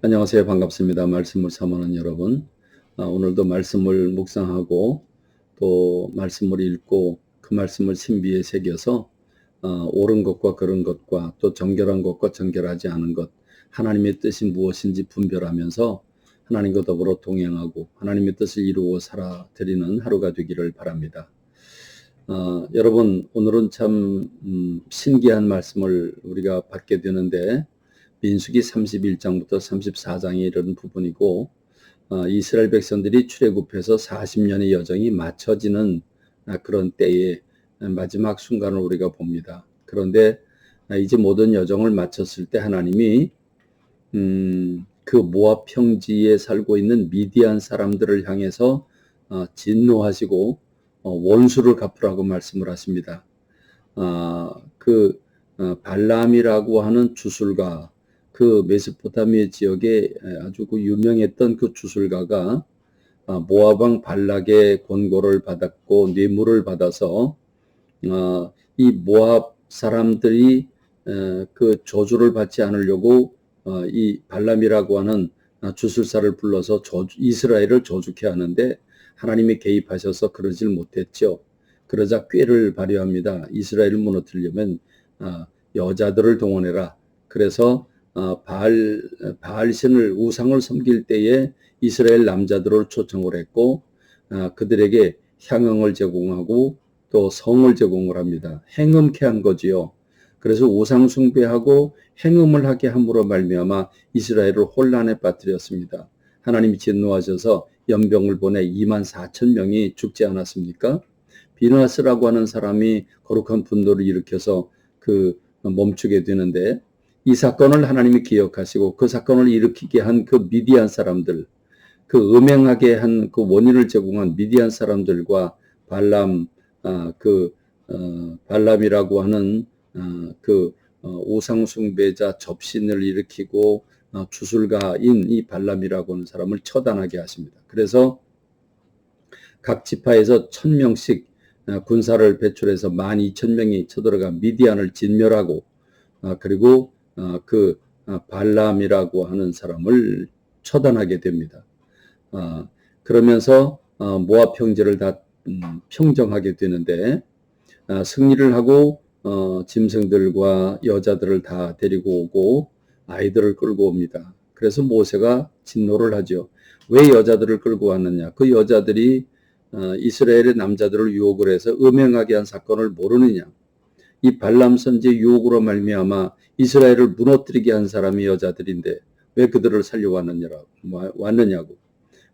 안녕하세요. 반갑습니다. 말씀을 사모하는 여러분. 오늘도 말씀을 묵상하고 또 말씀을 읽고 그 말씀을 신비에 새겨서 옳은 것과 그른 것과 또 정결한 것과 정결하지 않은 것, 하나님의 뜻이 무엇인지 분별하면서 하나님과 더불어 동행하고 하나님의 뜻을 이루어 살아드리는 하루가 되기를 바랍니다. 여러분, 오늘은 참 신기한 말씀을 우리가 받게 되는데 민수기 31장부터 34장에 이르는 부분이고, 이스라엘 백성들이 출애굽해서 40년의 여정이 마쳐지는 그런 때의 마지막 순간을 우리가 봅니다. 그런데 이제 모든 여정을 마쳤을 때 하나님이 그 모압 평지에 살고 있는 미디안 사람들을 향해서 진노하시고 원수를 갚으라고 말씀을 하십니다. 발람이라고 하는 주술가, 그 메소포타미아 지역에 아주 그 유명했던 그 주술가가 모압 왕 발락의 권고를 받았고 뇌물을 받아서 이 모압 사람들이 그 저주를 받지 않으려고 이 발람이라고 하는 주술사를 불러서 이스라엘을 저주케 하는데 하나님이 개입하셔서 그러질 못했죠. 그러자 꾀를 발휘합니다. 이스라엘을 무너뜨리려면 여자들을 동원해라. 그래서 바알신을 우상을 섬길 때에 이스라엘 남자들을 초청을 했고 그들에게 향응을 제공하고 또 성을 제공을 합니다. 행음케 한 거지요. 그래서 우상 숭배하고 행음을 하게 함으로 말미암아 이스라엘을 혼란에 빠뜨렸습니다. 하나님이 진노하셔서 연병을 보내 24,000명이 죽지 않았습니까? 비누아스라고 하는 사람이 거룩한 분노를 일으켜서 멈추게 되는데, 이 사건을 하나님이 기억하시고 그 사건을 일으키게 한 그 미디안 사람들, 그 음행하게 한 그 원인을 제공한 미디안 사람들과 발람이라고 하는 우상 숭배자 접신을 일으키고 주술가인 이 발람이라고 하는 사람을 처단하게 하십니다. 그래서 각 지파에서 1,000명씩 군사를 배출해서 12,000명이 쳐들어가 미디안을 진멸하고 그리고 발람이라고 하는 사람을 처단하게 됩니다. 그러면서 모압 평지를 다 평정하게 되는데 승리를 하고 짐승들과 여자들을 다 데리고 오고 아이들을 끌고 옵니다. 그래서 모세가 진노를 하죠. 왜 여자들을 끌고 왔느냐? 그 여자들이 이스라엘의 남자들을 유혹을 해서 음행하게 한 사건을 모르느냐? 이 발람 선지의 유혹으로 말미암아 이스라엘을 무너뜨리게 한 사람이 여자들인데 왜 그들을 왔느냐고.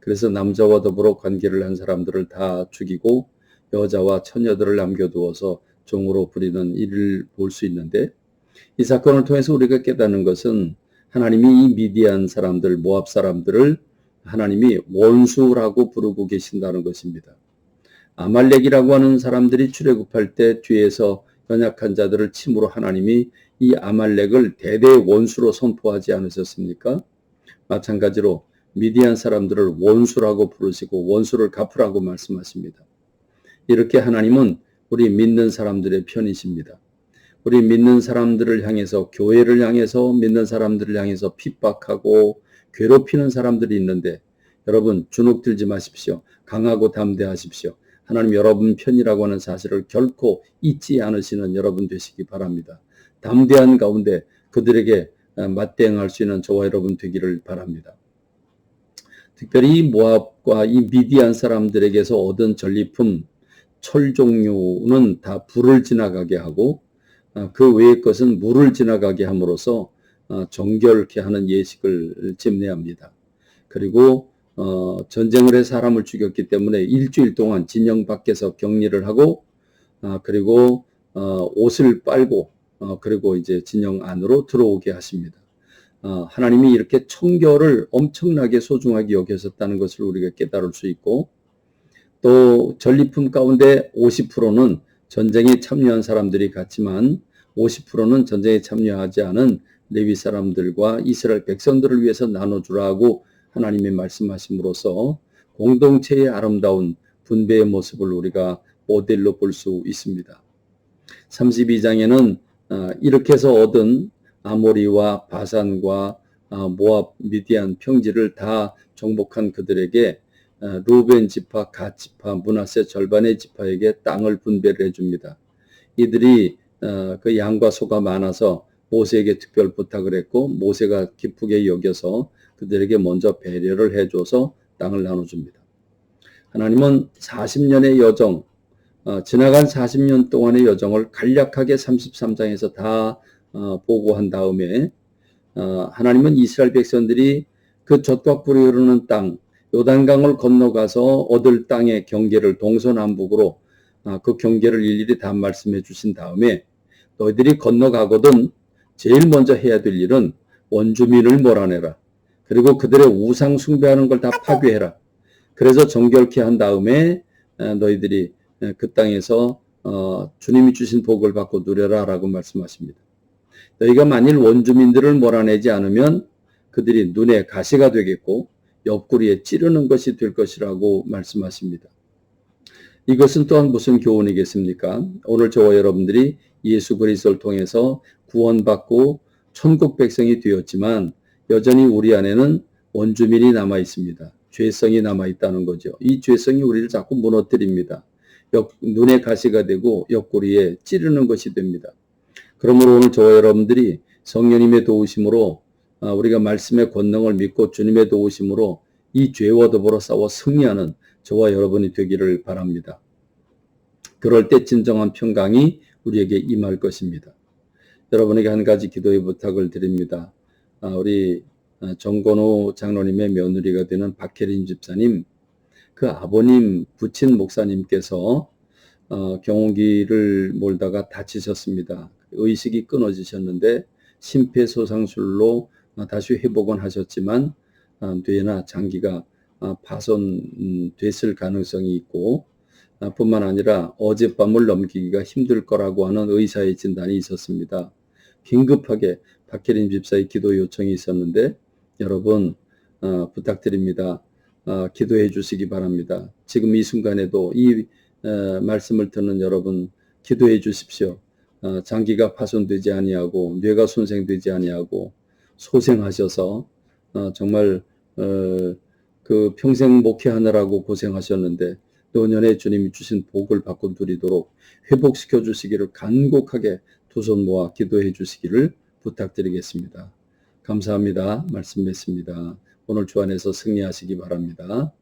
그래서 남자와 더불어 관계를 한 사람들을 다 죽이고 여자와 처녀들을 남겨두어서 종으로 부리는 일을 볼 수 있는데, 이 사건을 통해서 우리가 깨닫는 것은 하나님이 이 미디안 사람들, 모압 사람들을 하나님이 원수라고 부르고 계신다는 것입니다. 아말렉이라고 하는 사람들이 출애굽할 때 뒤에서 연약한 자들을 침으로 하나님이 이 아말렉을 대대의 원수로 선포하지 않으셨습니까? 마찬가지로 미디안 사람들을 원수라고 부르시고 원수를 갚으라고 말씀하십니다. 이렇게 하나님은 우리 믿는 사람들의 편이십니다. 우리 믿는 사람들을 향해서, 교회를 향해서, 믿는 사람들을 향해서 핍박하고 괴롭히는 사람들이 있는데, 여러분 주눅 들지 마십시오. 강하고 담대하십시오. 하나님 여러분 편이라고 하는 사실을 결코 잊지 않으시는 여러분 되시기 바랍니다. 담대한 가운데 그들에게 맞대응할 수 있는 저와 여러분 되기를 바랍니다. 특별히 모압과 이 미디안 사람들에게서 얻은 전리품, 철 종류는 다 불을 지나가게 하고 그 외의 것은 물을 지나가게 함으로써 정결케 하는 예식을 집례합니다. 그리고 전쟁을 해 사람을 죽였기 때문에 일주일 동안 진영 밖에서 격리를 하고 그리고 옷을 빨고 그리고 이제 진영 안으로 들어오게 하십니다. 하나님이 이렇게 청결을 엄청나게 소중하게 여기셨다는 것을 우리가 깨달을 수 있고, 또 전리품 가운데 50%는 전쟁에 참여한 사람들이 갔지만 50%는 전쟁에 참여하지 않은 레위 사람들과 이스라엘 백성들을 위해서 나눠주라고 하나님이 말씀하심으로써 공동체의 아름다운 분배의 모습을 우리가 모델로 볼 수 있습니다. 32장에는 이렇게 해서 얻은 아모리와 바산과 모압, 미디안, 평지를 다 정복한 그들에게 루벤 지파, 갓 지파, 므낫세 절반의 지파에게 땅을 분배를 해줍니다. 이들이 그 양과 소가 많아서 모세에게 특별 부탁을 했고 모세가 기쁘게 여겨서 그들에게 먼저 배려를 해줘서 땅을 나눠줍니다. 하나님은 40년의 여정, 지나간 40년 동안의 여정을 간략하게 33장에서 다 보고한 다음에 하나님은 이스라엘 백성들이 그 젖과 꿀이 흐르는 땅, 요단강을 건너가서 얻을 땅의 경계를 동서남북으로 그 경계를 일일이 다 말씀해 주신 다음에 너희들이 건너가거든 제일 먼저 해야 될 일은 원주민을 몰아내라. 그리고 그들의 우상 숭배하는 걸 다 파괴해라. 그래서 정결케 한 다음에 너희들이 그 땅에서 주님이 주신 복을 받고 누려라 라고 말씀하십니다. 너희가 만일 원주민들을 몰아내지 않으면 그들이 눈에 가시가 되겠고 옆구리에 찌르는 것이 될 것이라고 말씀하십니다. 이것은 또한 무슨 교훈이겠습니까? 오늘 저와 여러분들이 예수 그리스도를 통해서 구원받고 천국 백성이 되었지만 여전히 우리 안에는 원주민이 남아 있습니다. 죄성이 남아 있다는 거죠. 이 죄성이 우리를 자꾸 무너뜨립니다. 눈에 가시가 되고 옆구리에 찌르는 것이 됩니다. 그러므로 오늘 저와 여러분들이 성령님의 도우심으로 우리가 말씀의 권능을 믿고 주님의 도우심으로 이 죄와 더불어 싸워 승리하는 저와 여러분이 되기를 바랍니다. 그럴 때 진정한 평강이 우리에게 임할 것입니다. 여러분에게 한 가지 기도의 부탁을 드립니다. 우리 정건호 장로님의 며느리가 되는 박혜린 집사님, 그 아버님 부친 목사님께서 경운기를 몰다가 다치셨습니다. 의식이 끊어지셨는데 심폐소생술로 다시 회복은 하셨지만 뇌나 장기가 파손됐을 가능성이 있고 뿐만 아니라 어젯밤을 넘기기가 힘들 거라고 하는 의사의 진단이 있었습니다. 긴급하게 박혜린 집사의 기도 요청이 있었는데 여러분 부탁드립니다. 기도해 주시기 바랍니다. 지금 이 순간에도 이 말씀을 듣는 여러분 기도해 주십시오. 장기가 파손되지 아니하고 뇌가 손상되지 아니하고 소생하셔서 정말 그 평생 목회하느라고 고생하셨는데 노년에 주님이 주신 복을 받고 누리도록 회복시켜 주시기를 간곡하게 두 손 모아 기도해 주시기를 부탁드리겠습니다. 감사합니다. 말씀 맺습니다. 오늘 주 안에서 승리하시기 바랍니다.